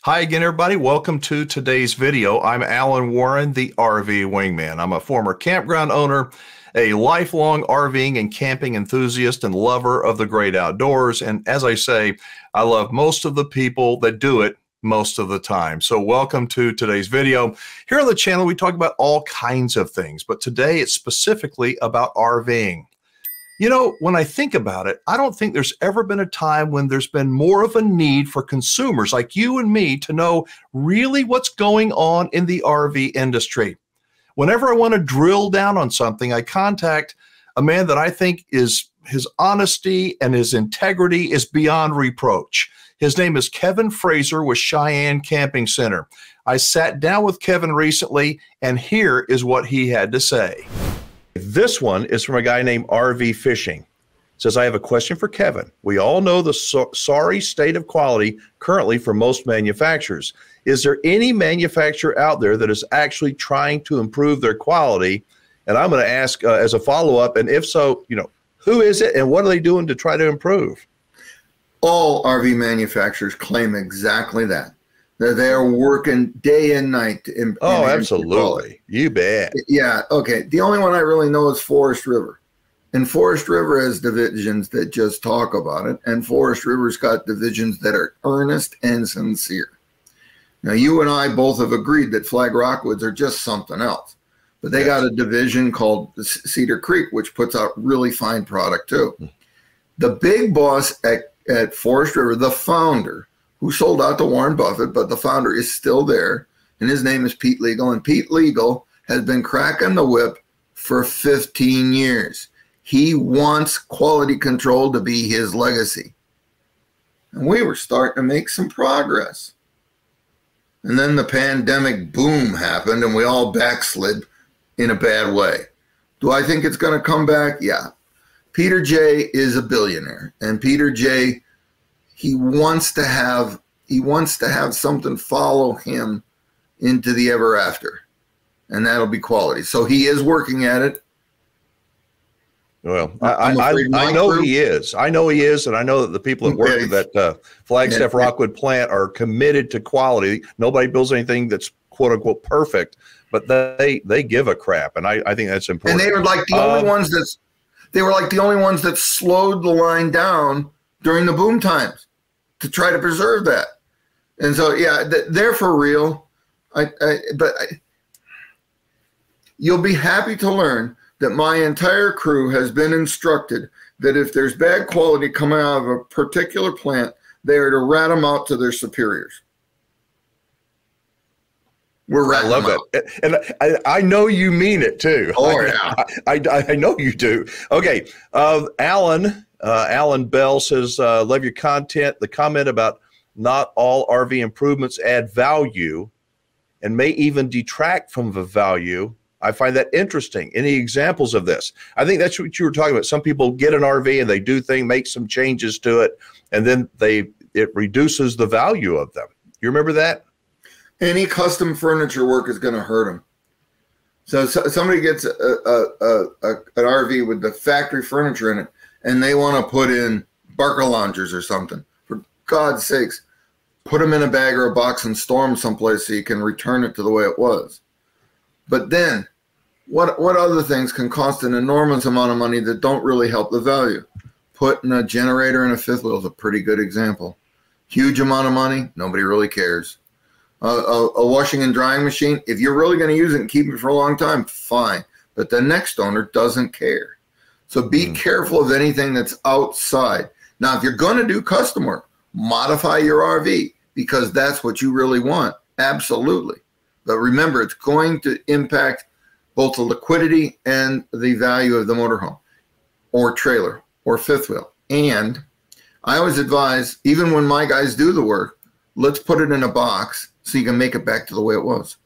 Hi again, everybody. Welcome to today's video. I'm Alan Warren, the RV Wingman. I'm a former campground owner, a lifelong RVing and camping enthusiast and lover of the great outdoors. And as I say, I love most of the people that do it most of the time. So welcome to today's video. Here on the channel, we talk about all kinds of things, but today it's specifically about RVing. You know, when I think about it, I don't think there's ever been a time when there's been more of a need for consumers like you and me to know really what's going on in the RV industry. Whenever I want to drill down on something, I contact a man that I think is his honesty and his integrity is beyond reproach. His name is Kevin Fraser with Cheyenne Camping Center. I sat down with Kevin recently, and here is what he had to say. This one is from a guy named RV Fishing. It says, I have a question for Kevin. We all know the sorry state of quality currently for most manufacturers. Is there any manufacturer out there that is actually trying to improve their quality? And I'm going to ask as a follow-up, and if so, you know, who is it and what are they doing to try to improve? All RV manufacturers claim exactly that. They are working day and night to improve. Oh, absolutely. You bet. Yeah. Okay. The only one I really know is Forest River. And Forest River has divisions that just talk about it. And Forest River's got divisions that are earnest and sincere. Now, you and I both have agreed that Flag Rockwoods are just something else. But they got a division called Cedar Creek, which puts out really fine product too. The big boss at Forest River, the founder, who sold out to Warren Buffett, but the founder is still there, and his name is Pete Legal, and Pete Legal has been cracking the whip for 15 years. He wants quality control to be his legacy. And we were starting to make some progress. And then the pandemic boom happened, and we all backslid in a bad way. Do I think it's going to come back? Yeah. Peter J. is a billionaire, and Peter J., he wants to have something follow him into the ever after, and that'll be quality. So he is working at it. Well, I know he is. I know he is, and I know that the people that work at that Flagstaff Rockwood plant are committed to quality. Nobody builds anything that's quote unquote perfect, but they give a crap, and I think that's important. And they were like the only ones that slowed the line down during the boom times to try to preserve that. And so, yeah, they're for real. You'll be happy to learn that my entire crew has been instructed that if there's bad quality coming out of a particular plant, they are to rat them out to their superiors. We're ratting them out. And I know you mean it too. Oh, yeah. I know you do. Okay. Alan Bell says, love your content. The comment about not all RV improvements add value and may even detract from the value. I find that interesting. Any examples of this? I think that's what you were talking about. Some people get an RV and they do things, make some changes to it, and then it reduces the value of them. You remember that? Any custom furniture work is going to hurt them. So somebody gets an RV with the factory furniture in it, and they want to put in Barker loungers or something. For God's sakes, put them in a bag or a box and store them someplace so you can return it to the way it was. But then, what other things can cost an enormous amount of money that don't really help the value? Putting a generator in a fifth wheel is a pretty good example. Huge amount of money, nobody really cares. A washing and drying machine, if you're really going to use it and keep it for a long time, fine. But the next owner doesn't care. So be careful of anything that's outside. Now, if you're going to do custom work, modify your RV because that's what you really want. Absolutely. But remember, it's going to impact both the liquidity and the value of the motorhome or trailer or fifth wheel. And I always advise, even when my guys do the work, let's put it in a box so you can make it back to the way it was.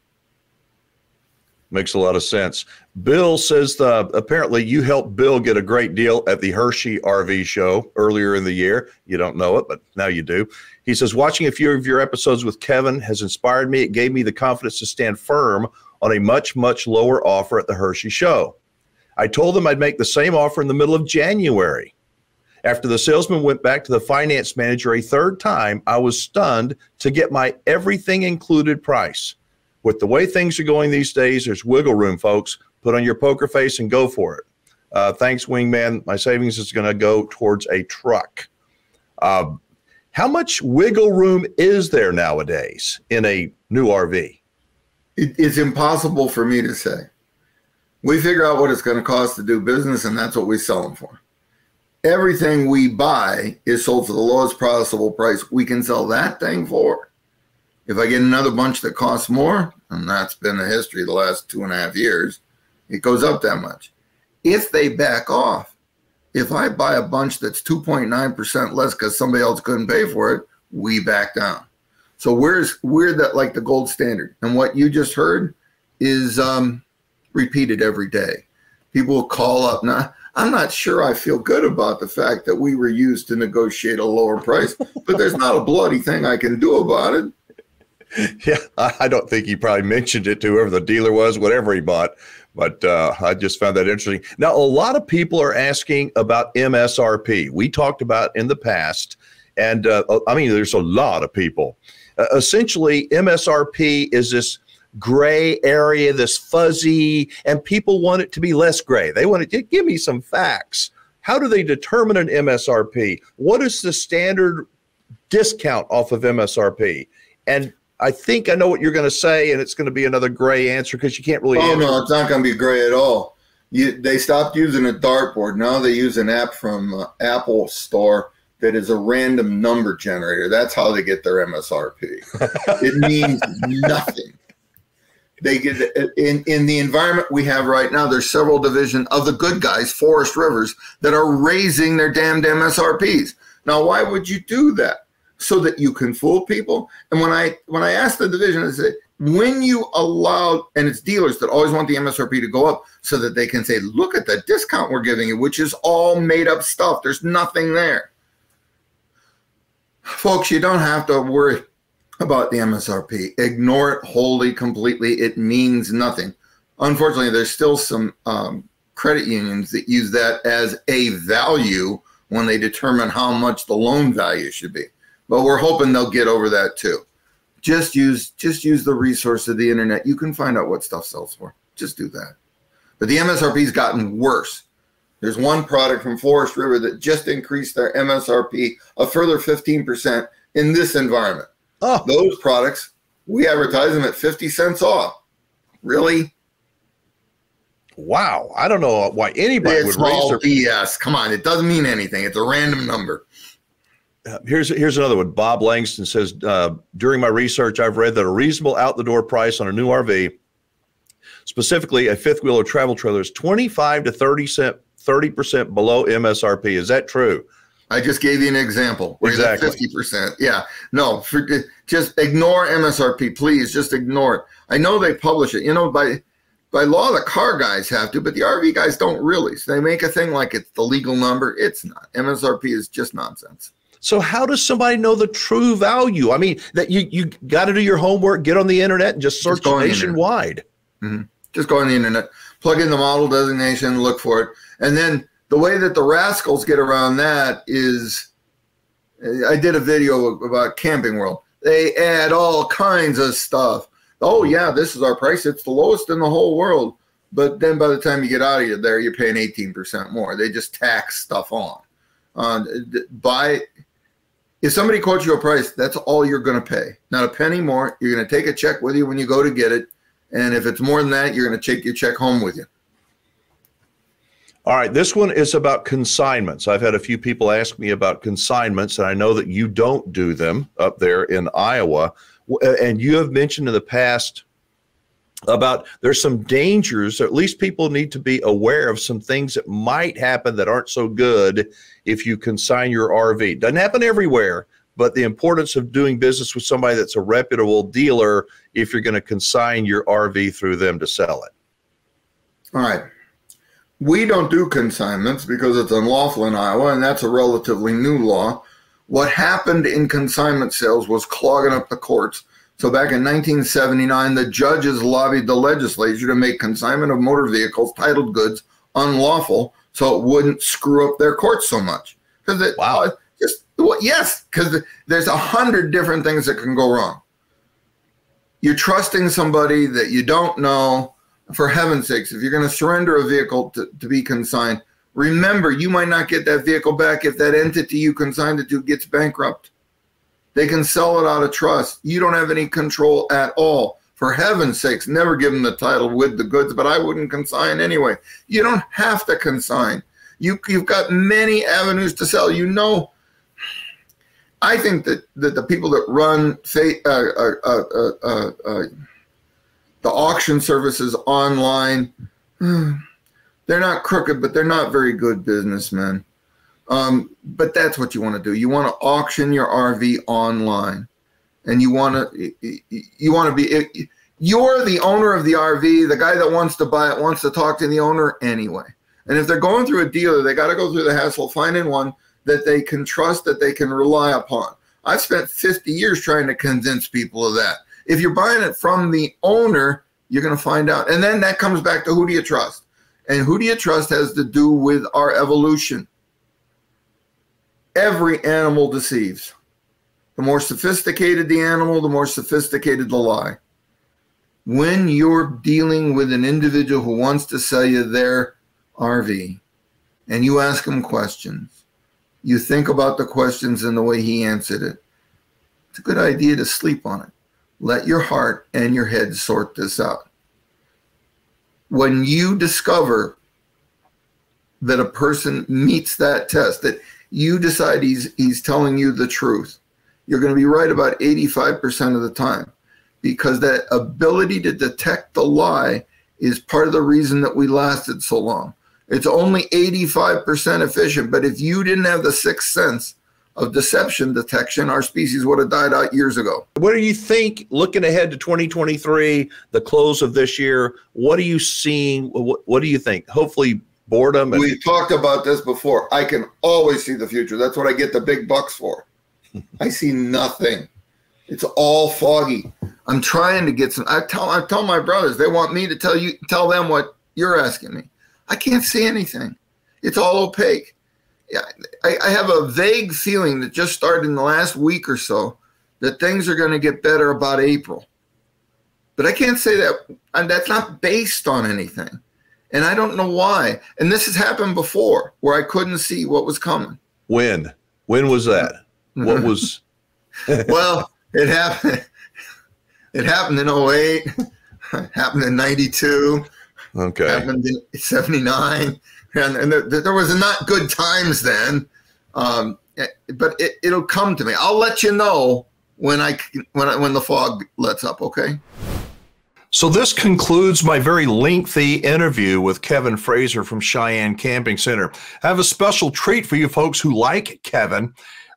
Makes a lot of sense. Bill says apparently you helped Bill get a great deal at the Hershey RV show earlier in the year. You don't know it, but now you do. He says, watching a few of your episodes with Kevin has inspired me. It gave me the confidence to stand firm on a much, much lower offer at the Hershey show. I told them I'd make the same offer in the middle of January. After the salesman went back to the finance manager a third time, I was stunned to get my everything included price. With the way things are going these days, there's wiggle room, folks. Put on your poker face and go for it. Thanks, Wingman. My savings is going to go towards a truck. How much wiggle room is there nowadays in a new RV? It's impossible for me to say. We figure out what it's going to cost to do business, and that's what we sell them for. Everything we buy is sold for the lowest possible price we can sell that thing for. If I get another bunch that costs more, and that's been the history of the last 2.5 years, it goes up that much. If they back off, if I buy a bunch that's 2.9% less because somebody else couldn't pay for it, we back down. So we're like the gold standard. And what you just heard is repeated every day. People will call up. Now, I'm not sure I feel good about the fact that we were used to negotiate a lower price, but there's not a bloody thing I can do about it. Yeah, I don't think he probably mentioned it to whoever the dealer was, whatever he bought. But I just found that interesting. Now, a lot of people are asking about MSRP. We talked about in the past, and I mean, there's a lot of people. Essentially, MSRP is this gray area, this fuzzy, and people want it to be less gray. They want to give me some facts. How do they determine an MSRP? What is the standard discount off of MSRP? And I think I know what you're going to say, and it's going to be another gray answer because you can't really answer. No, it's not going to be gray at all. They stopped using a dartboard. Now they use an app from Apple Store that is a random number generator. That's how they get their MSRP. It means nothing. They get in the environment we have right now. There's several divisions of the good guys, Forest Rivers, that are raising their damned MSRPs. Now, why would you do that? So that you can fool people. And when I asked the division, I said, when you allow, and it's dealers that always want the MSRP to go up so that they can say, look at the discount we're giving you, which is all made up stuff. There's nothing there. Folks, you don't have to worry about the MSRP. Ignore it wholly, completely. It means nothing. Unfortunately, there's still some credit unions that use that as a value when they determine how much the loan value should be. But we're hoping they'll get over that too. Just use the resource of the internet. You can find out what stuff sells for. Just do that. But the MSRP's gotten worse. There's one product from Forest River that just increased their MSRP a further 15% in this environment. Oh. Those products, we advertise them at 50 cents off. Really? Wow. I don't know why anybody would raise their... BS. Come on. It doesn't mean anything. It's a random number. Here's another one. Bob Langston says, during my research, I've read that a reasonable out-the-door price on a new RV, specifically a fifth wheel or travel trailer, is 25 to 30% below MSRP. Is that true? I just gave you an example. Exactly. 50%. Yeah. No, just ignore MSRP, please. Just ignore it. I know they publish it. You know, by law, the car guys have to, but the RV guys don't really. So they make a thing like it's the legal number. It's not. MSRP is just nonsense. So how does somebody know the true value? I mean, that you got to do your homework, get on the internet, and just search nationwide. Mm-hmm. Just go on the internet, plug in the model designation, look for it. And then the way that the rascals get around that is, I did a video about Camping World. They add all kinds of stuff. Oh, yeah, this is our price. It's the lowest in the whole world. But then by the time you get out of there, you're paying 18% more. They just tax stuff on. If somebody quotes you a price, that's all you're going to pay. Not a penny more. You're going to take a check with you when you go to get it. And if it's more than that, you're going to take your check home with you. All right. This one is about consignments. I've had a few people ask me about consignments, and I know that you don't do them up there in Iowa. And you have mentioned in the past about there's some dangers, or at least people need to be aware of some things that might happen that aren't so good if you consign your RV. Doesn't happen everywhere, but the importance of doing business with somebody that's a reputable dealer if you're going to consign your RV through them to sell it. All right. We don't do consignments because it's unlawful in Iowa, and that's a relatively new law. What happened in consignment sales was clogging up the courts. So back in 1979, the judges lobbied the legislature to make consignment of motor vehicles, titled goods, unlawful so it wouldn't screw up their courts so much. Because wow. Yes, because there's 100 different things that can go wrong. You're trusting somebody that you don't know. For heaven's sakes, if you're going to surrender a vehicle to be consigned, remember, you might not get that vehicle back if that entity you consigned it to gets bankrupt. They can sell it out of trust. You don't have any control at all. For heaven's sakes, never give them the title with the goods, but I wouldn't consign anyway. You don't have to consign. You've got many avenues to sell. You know, I think that the people that run the auction services online, they're not crooked, but they're not very good businessmen. But that's what you want to do. You want to auction your RV online, and you want to be. You're the owner of the RV. The guy that wants to buy it wants to talk to the owner anyway. And if they're going through a dealer, they got to go through the hassle of finding one that they can trust, that they can rely upon. I've spent 50 years trying to convince people of that. If you're buying it from the owner, you're going to find out. And then that comes back to who do you trust? And who do you trust has to do with our evolution. Every animal deceives. The more sophisticated the animal, the more sophisticated the lie. When you're dealing with an individual who wants to sell you their RV and you ask him questions, you think about the questions and the way he answered it, it's a good idea to sleep on it. Let your heart and your head sort this out. When you discover that a person meets that test, that you decide he's telling you the truth, you're going to be right about 85% of the time, because that ability to detect the lie is part of the reason that we lasted so long. It's only 85% efficient, but if you didn't have the sixth sense of deception detection, our species would have died out years ago. What do you think, looking ahead to 2023, the close of this year, what are you seeing? What do you think? Hopefully boredom. We've talked about this before. I can always see the future. That's what I get the big bucks for. I see nothing. It's all foggy. I'm trying to get some. I tell my brothers, they want me to tell them what you're asking me. I can't see anything. It's all opaque. Yeah, I have a vague feeling that just started in the last week or so that things are going to get better about April. But I can't say that, and that's not based on anything. And I don't know why. And this has happened before where I couldn't see what was coming. When was that? What was? Well, it happened. It happened in 08, happened in 92, okay, happened in 79. And there was not good times then, but it'll come to me. I'll let you know when the fog lets up. Okay. So this concludes my very lengthy interview with Kevin Fraser from Cheyenne Camping Center. I have a special treat for you folks who like Kevin.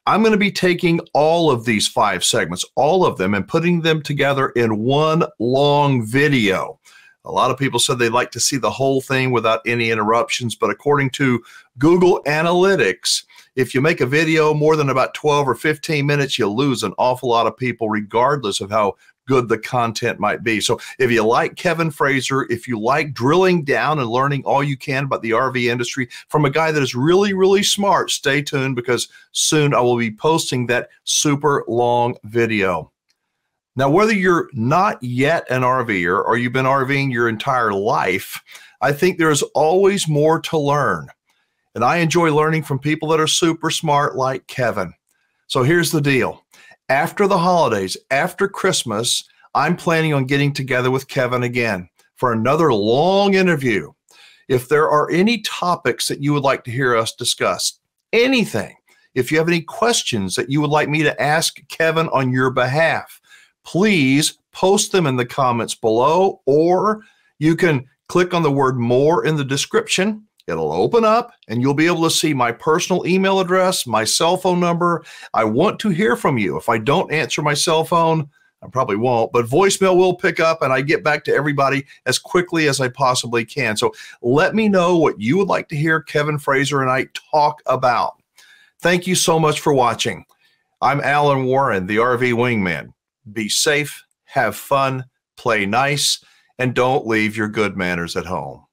I'm going to be taking all of these 5 segments, all of them, and putting them together in one long video. A lot of people said they'd like to see the whole thing without any interruptions, but according to Google Analytics, if you make a video more than about 12 or 15 minutes, you lose an awful lot of people, regardless of how good the content might be. So if you like Kevin Fraser, if you like drilling down and learning all you can about the RV industry from a guy that is really, really smart, stay tuned, because soon I will be posting that super long video. Now, whether you're not yet an RVer or you've been RVing your entire life, I think there's always more to learn. And I enjoy learning from people that are super smart like Kevin. So here's the deal. After the holidays, after Christmas, I'm planning on getting together with Kevin again for another long interview. If there are any topics that you would like to hear us discuss, anything, if you have any questions that you would like me to ask Kevin on your behalf, please post them in the comments below, or you can click on the word more in the description. It'll open up and you'll be able to see my personal email address, my cell phone number. I want to hear from you. If I don't answer my cell phone, I probably won't, but voicemail will pick up and I get back to everybody as quickly as I possibly can. So let me know what you would like to hear Kevin Fraser and I talk about. Thank you so much for watching. I'm Alan Warren, the RV Wingman. Be safe, have fun, play nice, and don't leave your good manners at home.